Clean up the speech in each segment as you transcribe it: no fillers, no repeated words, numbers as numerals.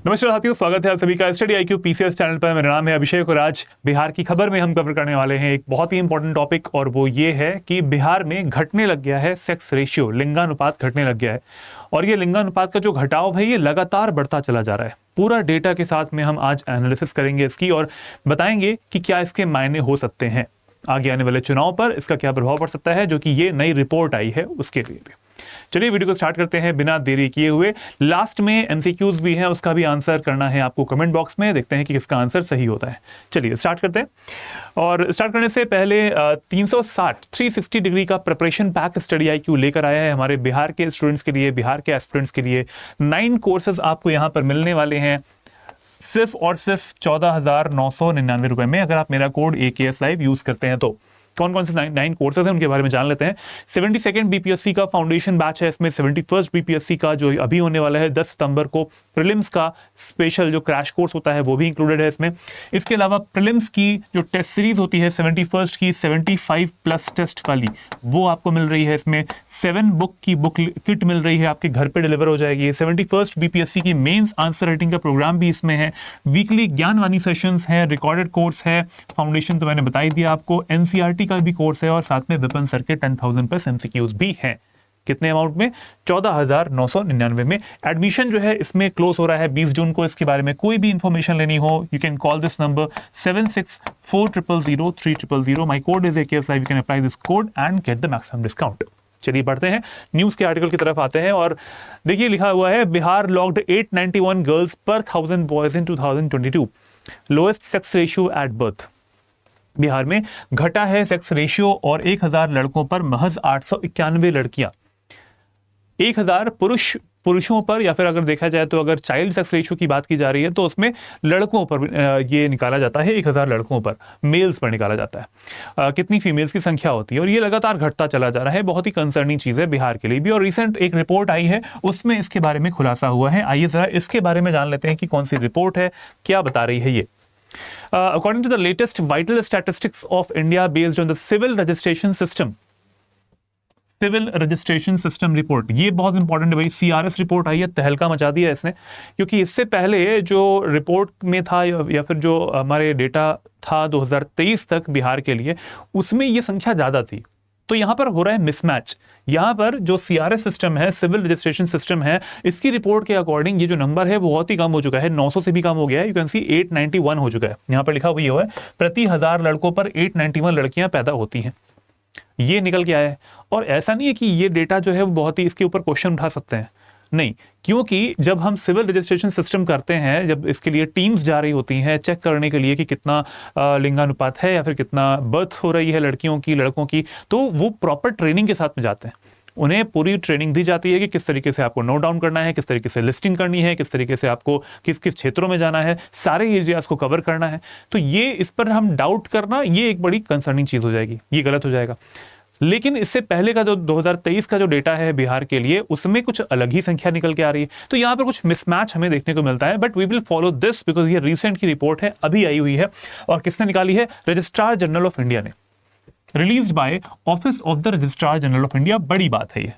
नमस्कार साथियों, स्वागत है आप सभी का स्टडी IQ PCS चैनल पर। मेरा नाम है अभिषेक और आज बिहार की खबर में हम कवर करने वाले हैं एक बहुत ही इंपॉर्टेंट टॉपिक, और वो ये है कि बिहार में घटने लग गया है सेक्स रेशियो, लिंगानुपात घटने लग गया है। और ये लिंगानुपात का जो घटाव है ये लगातार बढ़ता चला जा रहा है। पूरा डेटा के साथ में हम आज एनालिसिस करेंगे इसकी और बताएंगे कि क्या इसके मायने हो सकते हैं, आगे आने वाले चुनाव पर इसका क्या प्रभाव पड़ सकता है, जो कि ये नई रिपोर्ट आई है उसके लिए भी। चलिए वीडियो को स्टार्ट करते हैं बिना देरी किए हुए। लास्ट में MCQs भी हैं, उसका भी आंसर करना है आपको कमेंट बॉक्स में। देखते हैं कि किसका आंसर सही होता है। चलिए स्टार्ट करते हैं। और स्टार्ट करने से पहले 360 डिग्री का प्रिपरेशन पैक स्टडी IQ लेकर आया है हमारे बिहार के स्टूडेंट्स के लिए, बिहार के एस्पिरेंट्स के लिए। 9 कोर्सेज आपको यहाँ पर मिलने वाले हैं सिर्फ और सिर्फ 14,999 रुपए में, अगर आप मेरा कोड AKS लाइव यूज करते हैं तो। कौन कौन से 9 कोर्सेज हैं उनके बारे में जान लेते हैं। 72nd BPSC का फाउंडेशन बैच है इसमें। 71st BPSC का जो अभी होने वाला है 10 सितंबर को, प्रीलिम्स का स्पेशल जो क्रैश कोर्स होता है वो भी इंक्लूडेड है इसमें। इसके अलावा प्रीलिम्स की जो टेस्ट सीरीज होती है 71st की 75+ टेस्ट वाली, वो आपको मिल रही है इसमें। 7 बुक की बुक किट मिल रही है, आपके घर पे डिलीवर हो जाएगी। 71st BPSC की मेंस आंसर राइटिंग का प्रोग्राम भी इसमें है। वीकली ज्ञानवाणी सेशंस है, रिकॉर्डेड कोर्स है। फाउंडेशन तो मैंने बता ही दिया आपको। NCERT का भी कोर्स है और साथ में विपिन सर के 10,000+ MCQs भी हैं। कितने अमाउंट में? 14,999 में। एडमिशन जो है इसमें क्लोज हो रहा है 20 जून को। इसके बारे में कोई भी इंफॉर्मेशन लेनी हो, you can call this number 76400300. My code is AKS live, you can apply this code and get the maximum discount. चलिए बढ़ते हैं, न्यूज के आर्टिकल की तरफ आते हैं। और देखिए लिखा हुआ है, बिहार लॉक्ड 891 गर्ल्स पर 1000 boys in 2022, lowest sex ratio at birth. Bihar में घटा है सेक्स रेशियो और 1000 लड़कों पर महज 891 लड़कियां। 1000 पुरुषों पर, या फिर अगर देखा जाए तो अगर चाइल्ड सेक्स रेशियो की बात की जा रही है तो उसमें लड़कों पर ये निकाला जाता है। 1000 लड़कों पर, मेल्स पर निकाला जाता है कितनी फीमेल्स की संख्या होती है, और ये लगातार घटता चला जा रहा है। बहुत ही कंसर्निंग चीज है बिहार के लिए भी। और रिसेंट एक रिपोर्ट आई है उसमें इसके बारे में खुलासा हुआ है। आइए जरा इसके बारे में जान लेते हैं कि कौन सी रिपोर्ट है, क्या बता रही है ये। According to the latest vital statistics of India based on the civil registration system report, ये बहुत इंपॉर्टेंट है भाई। CRS रिपोर्ट आई है, तहलका मचा दिया इसने, क्योंकि इससे पहले जो रिपोर्ट में था या फिर जो हमारे डेटा था 2023 तक बिहार के लिए, उसमें ये संख्या ज्यादा थी। तो यहां पर हो रहा है मिसमैच। यहां पर जो CRS सिस्टम है, सिविल रजिस्ट्रेशन सिस्टम है, इसकी रिपोर्ट के अकॉर्डिंग ये जो नंबर है वो बहुत ही कम हो चुका है। 900 से भी कम हो गया है। यू कैन सी 891 हो चुका है। यहां पर लिखा हुआ है प्रति 1000 लड़कों पर 891 लड़कियां पैदा होती हैं। ये निकल के आया है। और ऐसा नहीं है कि ये डेटा जो है वो बहुत ही इसके ऊपर क्वेश्चन उठा सकते हैं, नहीं, क्योंकि जब हम सिविल रजिस्ट्रेशन सिस्टम करते हैं, जब इसके लिए टीम्स जा रही होती हैं चेक करने के लिए कि कितना लिंगानुपात है या फिर कितना बर्थ हो रही है लड़कियों की लड़कों की, तो वो प्रॉपर ट्रेनिंग के साथ में जाते हैं। उन्हें पूरी ट्रेनिंग दी जाती है कि किस तरीके से आपको नोट डाउन करना है, किस तरीके से लिस्टिंग करनी है, किस तरीके से आपको किस किस क्षेत्रों में जाना है, सारे एरियाज को कवर करना है। तो ये इस पर हम डाउट करना, ये एक बड़ी कंसर्निंग चीज हो जाएगी, ये गलत हो जाएगा। लेकिन इससे पहले का जो 2023 का जो डेटा है बिहार के लिए, उसमें कुछ अलग ही संख्या निकल के आ रही है। तो यहाँ पर कुछ मिसमैच हमें देखने को मिलता है, but we will follow this because ये रिसेंट की रिपोर्ट है, अभी आई हुई है। और किसने निकाली है? रजिस्ट्रार जनरल ऑफ इंडिया ने, released by office of the registrar general of India. बड़ी बात है ये,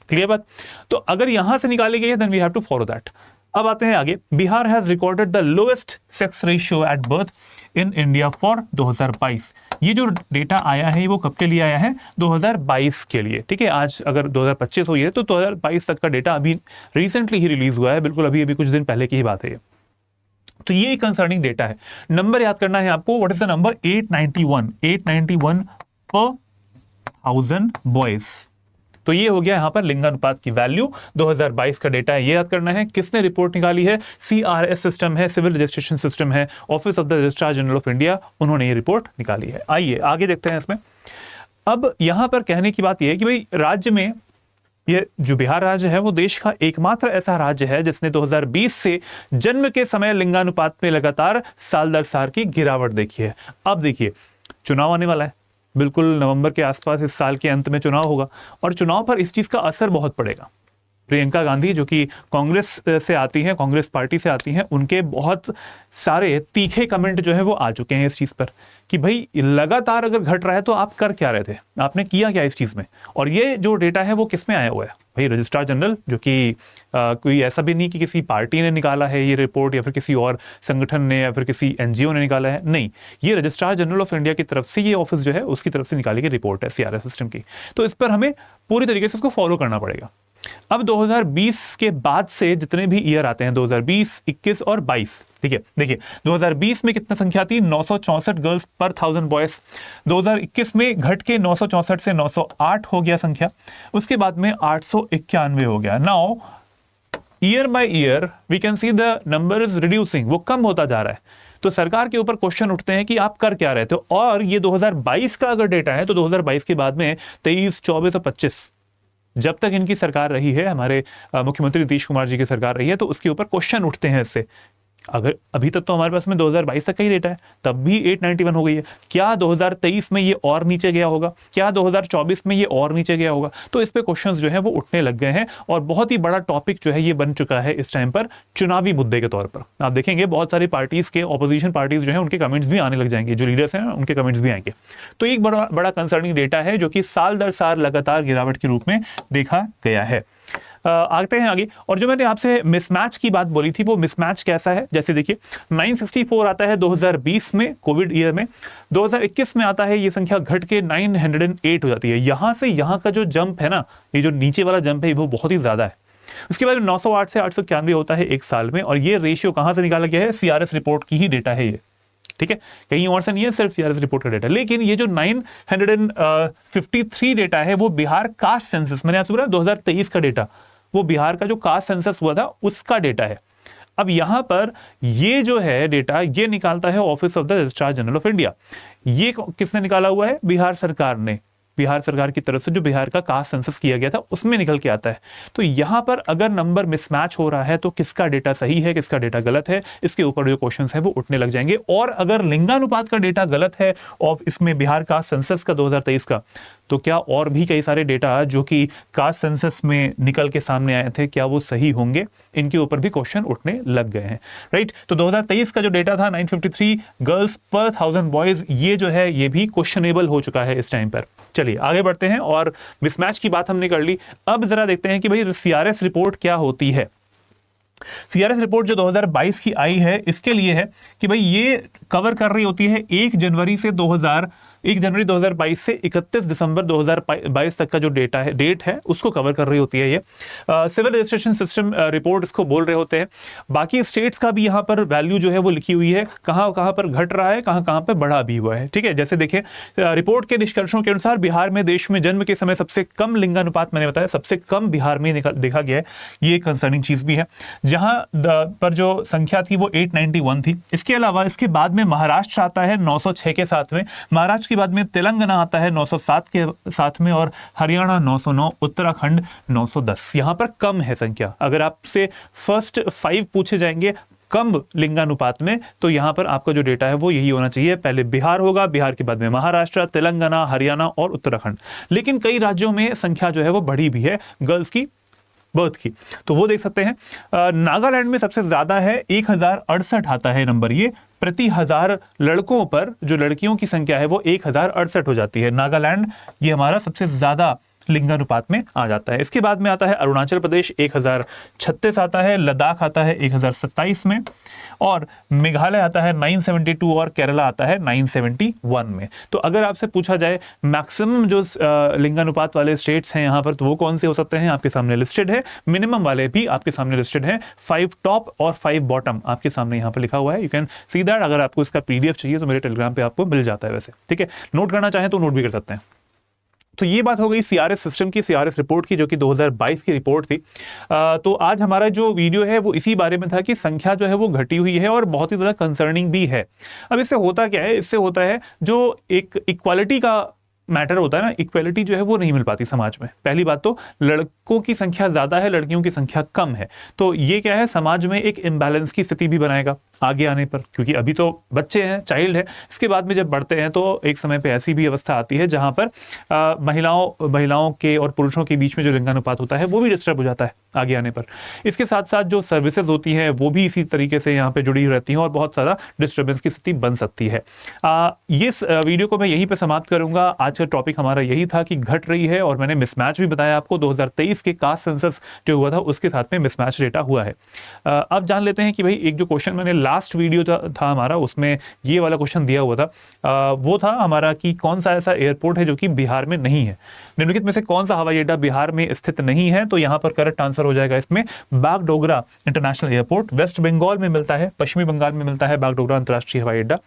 क्लियर बात। तो अगर यहां से निकाली गई है then we have to follow that. अब आते हैं आगे। Bihar has recorded the lowest sex ratio at birth in India for 2022। ये जो डेटा आया है वो कब के लिए आया है? 2022 के लिए, ठीक है। आज अगर 2025 हुई है तो 2022 तक का डेटा अभी रिसेंटली ही रिलीज हुआ है, बिल्कुल अभी कुछ दिन पहले की ही बात है ये। तो ये एक कंसर्निंग डेटा है। नंबर याद करना है आपको। What is the number? 891 पर 1000 बॉयज। तो ये हो गया यहां पर लिंगानुपात की वैल्यू। 2022 का डेटा है, ये याद करना है। किसने रिपोर्ट निकाली है? CRS सिस्टम है, सिविल रजिस्ट्रेशन सिस्टम है, office of the registrar general of India, उन्होंने ये रिपोर्ट निकाली है। आइए आगे देखते हैं इसमें। अब यहां पर कहने की बात यह है कि भाई राज्य में, ये जो बिहार राज्य है वो देश का एकमात्र ऐसा राज्य है जिसने 2020 से जन्म के समय लिंगानुपात में लगातार साल दर साल की गिरावट देखी है। अब देखिए चुनाव आने वाला है, बिल्कुल नवंबर के आसपास, इस साल के अंत में चुनाव होगा, और चुनाव पर इस चीज का असर बहुत पड़ेगा। प्रियंका गांधी जो कि कांग्रेस से आती हैं, कांग्रेस पार्टी से आती हैं, उनके बहुत सारे तीखे कमेंट जो है वो आ चुके हैं इस चीज़ पर कि भाई लगातार अगर घट रहा है तो आप कर क्या रहे थे, आपने किया क्या इस चीज़ में। और ये जो डेटा है वो किस में आया हुआ है भाई, रजिस्ट्रार जनरल, जो कि कोई ऐसा भी नहीं कि किसी पार्टी ने निकाला है ये रिपोर्ट या फिर किसी और संगठन ने या फिर किसी एनजीओ ने निकाला है, नहीं, ये रजिस्ट्रार जनरल ऑफ इंडिया की तरफ से ये ऑफिस जो है उसकी तरफ से निकाली गई रिपोर्ट है सीआरएस सिस्टम की। तो इस पर हमें पूरी तरीके से उसको फॉलो करना पड़ेगा। अब 2020 के बाद से जितने भी ईयर आते हैं, 2020, 21 और 22, ठीक है, देखिए 2020 में कितना संख्या थी, 964 गर्ल्स पर 1000 बॉयज। 2021 में घट के 964 से 908 हो गया संख्या, उसके बाद में 891 हो गया। Now year by year we can see the number is reducing, वो कम होता जा रहा है। तो सरकार के ऊपर क्वेश्चन उठते हैं कि आप कर क्या रहे थे। और ये 2022 का अगर डेटा है तो 2022 के बाद में 23, 24 और 25, जब तक इनकी सरकार रही है, हमारे मुख्यमंत्री नीतीश कुमार जी की सरकार रही है, तो उसके ऊपर क्वेश्चन उठते हैं इससे। अगर अभी तक तो हमारे पास में 2022 तक का ही डेटा है, तब भी 891 हो गई है, क्या 2023 में ये और नीचे गया होगा, क्या 2024 में ये और नीचे गया होगा। तो इस पे क्वेश्चंस जो है वो उठने लग गए हैं और बहुत ही बड़ा टॉपिक जो है ये बन चुका है इस टाइम पर चुनावी मुद्दे के तौर पर। आप देखेंगे बहुत सारी पार्टीज के, ऑपोजिशन पार्टीज जो है उनके कमेंट्स भी आने लग जाएंगे, जो लीडर्स हैं उनके कमेंट्स भी आएंगे। तो एक बड़ा कंसर्निंग डेटा है जो कि साल दर साल लगातार गिरावट के रूप में देखा गया है। आते हैं आगे। और जो मैंने आपसे मिसमैच की बात बोली थी, वो मिसमैच कैसा है, जैसे देखिए 964 आता है 2020 में, कोविड ईयर में। 2021 में आता है ये संख्या घट के 908 हो जाती है। यहां से यहां का जो जंप है ना, ये जो नीचे वाला जंप है वो बहुत ही ज्यादा है। उसके बाद 908 से 891 होता है एक साल में। और ये रेशियो कहां से निकाला गया है, सीआरएस रिपोर्ट की ही डेटा है ये, ठीक है, कहीं और से नहीं है, सिर्फ सीआरएस रिपोर्ट का डेटा। लेकिन ये जो 953 डेटा है वो बिहार कास्ट सेंसस, मैंने आपसे बोला 2023 का डेटा, वो बिहार का जो कास्ट सेंसस हुआ था उसका डेटा है। अब यहां पर ये जो है डेटा ये निकालता है office of the registrar general of India. ये किसने निकाला हुआ है, बिहार सरकार ने, बिहार सरकार की तरफ से जो बिहार का कास्ट सेंसस किया गया था उसमें निकल के आता है। तो यहां पर अगर नंबर मिसमैच हो रहा है तो किसका डेटा सही है, किसका डेटा गलत है, इसके ऊपर जो क्वेश्चंस है वो उठने लग जाएंगे। और अगर लिंगानुपात का डेटा गलत है और इसमें बिहार कास्ट सेंसस का 2023 का, तो क्या और भी कई सारे डेटा जो कि कास्ट सेंसस में निकल के सामने आए थे, क्या वो सही होंगे, इनके ऊपर भी क्वेश्चन उठने लग गए हैं, राइट। तो 2023 का जो डेटा था 953 गर्ल्स पर 1000 बॉयज, ये जो है ये भी क्वेश्चनेबल हो चुका है इस टाइम पर। चलिए आगे बढ़ते हैं। और मिसमैच की बात हमने कर ली, अब जरा देखते हैं कि भाई सीआरएस रिपोर्ट क्या होती है। सीआरएस रिपोर्ट जो 2022 की आई है इसके लिए है कि भाई ये कवर कर रही होती है 1 जनवरी 2022 से 31 दिसंबर 2022 तक का जो डेट है उसको कवर कर रही होती है ये। सिविल रजिस्ट्रेशन सिस्टम रिपोर्ट इसको बोल रहे होते हैं। बाकी स्टेट्स का भी यहाँ पर वैल्यू जो है वो लिखी हुई है, कहाँ कहाँ पर घट रहा है, कहाँ कहाँ पर बढ़ा भी हुआ है, ठीक है। जैसे देखिए रिपोर्ट के निष्कर्षों के अनुसार बिहार में देश में जन्म के समय सबसे कम लिंगानुपात, मैंने बताया सबसे कम बिहार में देखा गया है, ये कंसर्निंग चीज भी है। जहां पर जो संख्या थी वो 891 थी। इसके अलावा इसके बाद में महाराष्ट्र आता है 906 के साथ में, महाराष्ट्र के बाद में तेलंगाना आता है 907 के साथ में, और हरियाणा 909, उत्तराखंड 910। यहां पर कम है संख्या। अगर आपसे फर्स्ट 5 पूछे जाएंगे कम लिंगानुपात में, तो यहां पर आपका जो डेटा है वो यही होना चाहिए, पहले बिहार होगा, बिहार के बाद में महाराष्ट्र, तेलंगाना, हरियाणा और उत्तराखंड। लेकिन कई राज्यों में संख्या जो है वो बढ़ी भी है गर्ल्स की बर्थ की, तो वो देख सकते हैं। नागालैंड में सबसे ज्यादा है, 1068 आता है नंबर, ये प्रति 1000 लड़कों पर जो लड़कियों की संख्या है वो 1068 हो जाती है। नागालैंड ये हमारा सबसे ज्यादा लिंगानुपात में आ जाता है। इसके बाद में आता है अरुणाचल प्रदेश 1036 आता है, लद्दाख आता है 1027 में, और मेघालय आता है 972 और केरला आता है 971 में। तो अगर आपसे पूछा जाए मैक्सिमम जो लिंगानुपात वाले स्टेट्स हैं यहाँ पर, तो वो कौन से हो सकते हैं, आपके सामने लिस्टेड है। मिनिमम वाले भी आपके सामने लिस्टेड है, 5 टॉप और 5 बॉटम आपके सामने यहाँ पर लिखा हुआ है। You can see that. अगर आपको इसका पीडीएफ चाहिए तो मेरे टेलीग्राम पे आपको मिल जाता है वैसे, ठीक है। नोट करना चाहें तो नोट भी कर सकते हैं। तो ये बात हो गई सीआरएस सिस्टम की, सीआरएस रिपोर्ट की, जो कि 2022 की रिपोर्ट थी। तो आज हमारा जो वीडियो है वो इसी बारे में था कि संख्या जो है वो घटी हुई है और बहुत ही ज़्यादा कंसर्निंग भी है। अब इससे होता क्या है, इससे होता है जो एक इक्वालिटी का मैटर होता है ना, इक्वालिटी जो है वो नहीं मिल पाती समाज में। पहली बात तो लड़कों की संख्या ज्यादा है, लड़कियों की संख्या कम है, तो ये क्या है, समाज में एक इम्बैलेंस की स्थिति भी बनाएगा। आगे आने पर, क्योंकि अभी तो बच्चे हैं, चाइल्ड है, इसके बाद में जब बढ़ते हैं तो एक समय पे ऐसी भी अवस्था आती है जहां पर महिलाओं के और पुरुषों के बीच में जो लिंगानुपात होता है वो भी डिस्टर्ब हो जाता है आगे आने पर। इसके साथ साथ जो सर्विसेज होती हैं वो भी इसी तरीके से यहाँ पे जुड़ी रहती हैं और बहुत ज़्यादा डिस्टर्बेंस की स्थिति बन सकती है। ये वीडियो को मैं यहीं पर समाप्त करूंगा। आज का टॉपिक हमारा यही था कि घट रही है, और मैंने मिसमैच भी बताया आपको, 2023 के कास्ट सेंसस जो हुआ था उसके साथ में मिसमैच डेटा हुआ है। अब जान लेते हैं कि भाई एक जो क्वेश्चन मैंने लास्ट वीडियो था हमारा, उसमें ये वाला क्वेश्चन दिया हुआ था, वो था हमारा कि कौन सा ऐसा एयरपोर्ट है जो कि बिहार में नहीं है, निम्नलिखित में से कौन सा हवाई अड्डा बिहार में स्थित नहीं है। तो यहाँ पर करेक्ट आंसर हो जाएगा इसमें Bagdogra international airport. West Bengal में मिलता है, पश्चिमी बंगाल में मिलता है बागडोगरा अंतर्राष्ट्रीय हवाई अड्डा।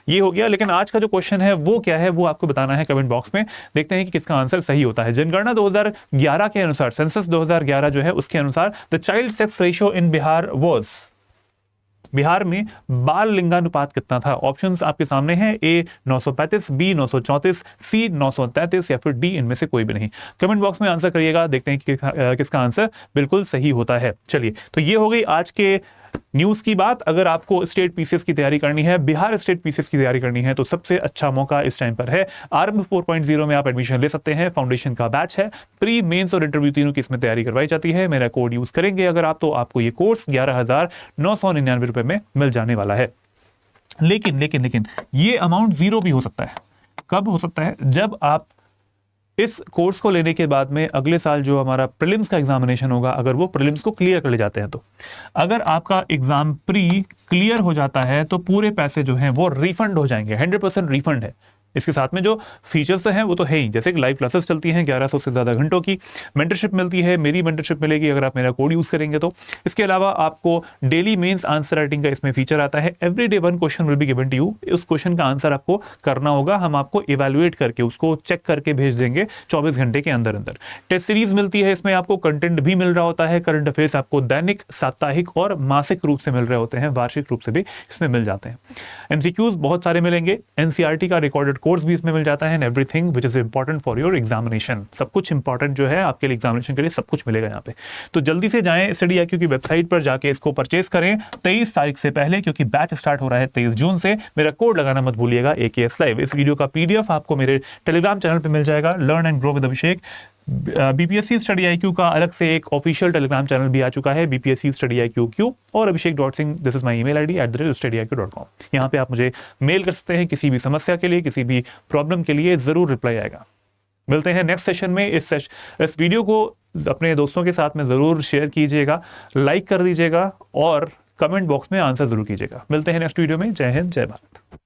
ये हो गया। लेकिन आज का जो क्वेश्चन है वो क्या है वो आपको बताना है कमेंट बॉक्स में। देखते हैं कि किसका आंसर सही होता है। जनगणना 2011 के अनुसार, सेंसस 2011 जो है उसके अनुसार the child sex ratio in Bihar was, Bihar में बाल लिंगानुपात कितना था? ऑप्शंस आपके सामने हैं, ए 935, बी 934, सी 933 या फिर डी इनमें से कोई भी नहीं। कमेंट बॉक्स में आंसर करिएगा, देखते हैं कि किसका आंसर बिल्कुल सही होता है। चलिए, तो ये हो गई आज के न्यूज की बात। अगर आपको स्टेट पीसीएस की तैयारी करनी है, बिहार स्टेट पीसीएस की तैयारी करनी है, तो सबसे अच्छा मौका इस टाइम पर है। आरंभ 4.0 में आप एडमिशन ले सकते हैं। फाउंडेशन का बैच है, प्री, मेंस और इंटरव्यू तीनों की इसमें तैयारी करवाई जाती है। मेरा कोड यूज करेंगे अगर आप, तो आपको ये कोर्स 11,999 रुपए में मिल जाने वाला है। लेकिन ये अमाउंट जीरो भी हो सकता है। कब हो सकता है? जब आप इस कोर्स को लेने के बाद में अगले साल जो हमारा प्रीलिम्स का एग्जामिनेशन होगा, अगर वो प्रीलिम्स को क्लियर कर ले जाते हैं, तो अगर आपका एग्जाम प्री क्लियर हो जाता है तो पूरे पैसे जो हैं वो रिफंड हो जाएंगे। 100% रिफंड है। इसके साथ में जो फीचर्स हैं वो तो है ही, जैसे कि लाइव क्लासेस चलती हैं 1100 से ज़्यादा घंटों की, मेंटरशिप मिलती है, मेरी मेंटरशिप मिलेगी अगर आप मेरा कोड यूज़ करेंगे तो। इसके अलावा आपको डेली मेंस आंसर राइटिंग का इसमें फीचर आता है। Every day 1 question will be given to you. उस क्वेश्चन का आंसर आपको करना होगा, हम आपको इवेल्युएट करके उसको चेक करके भेज देंगे 24 घंटे के अंदर अंदर। टेस्ट सीरीज मिलती है, इसमें आपको कंटेंट भी मिल रहा होता है। करंट अफेयर्स आपको दैनिक, साप्ताहिक और मासिक रूप से मिल रहे होते हैं, वार्षिक रूप से भी इसमें मिल जाते हैं। एमसीक्यूज बहुत सारे मिलेंगे, एनसीईआरटी का रिकॉर्डेड कोर्स भी इसमें मिल जाता है, and everything which is important for your examination. सब कुछ इंपॉर्टेंट जो है आपके लिए एग्जामिनेशन के लिए, सब कुछ मिलेगा यहाँ पे। तो जल्दी से जाएं स्टडी IQ की वेबसाइट पर जाके इसको परचेस करें 23 तारीख से पहले, क्योंकि बैच स्टार्ट हो रहा है 23 जून से। मेरा कोड लगाना मत भूलिएगा, AKS लाइव। इस वीडियो का PDF आपको मेरे टेलीग्राम चैनल पर मिल जाएगा, learn and grow with Abhishek. BPSC study IQ का अलग से एक ऑफिशियल टेलीग्राम चैनल भी आ चुका है, BPSC स्टडी IQ Q, और abhishek.singh, this is my email ID @studyiq.com। यहाँ पे आप मुझे मेल कर सकते हैं किसी भी समस्या के लिए, किसी भी प्रॉब्लम के लिए, जरूर रिप्लाई आएगा। मिलते हैं नेक्स्ट सेशन में। इस वीडियो को अपने दोस्तों के साथ में जरूर शेयर कीजिएगा, लाइक कर दीजिएगा और कमेंट बॉक्स में आंसर जरूर कीजिएगा। मिलते हैं नेक्स्ट वीडियो में। जय हिंद, जय भारत।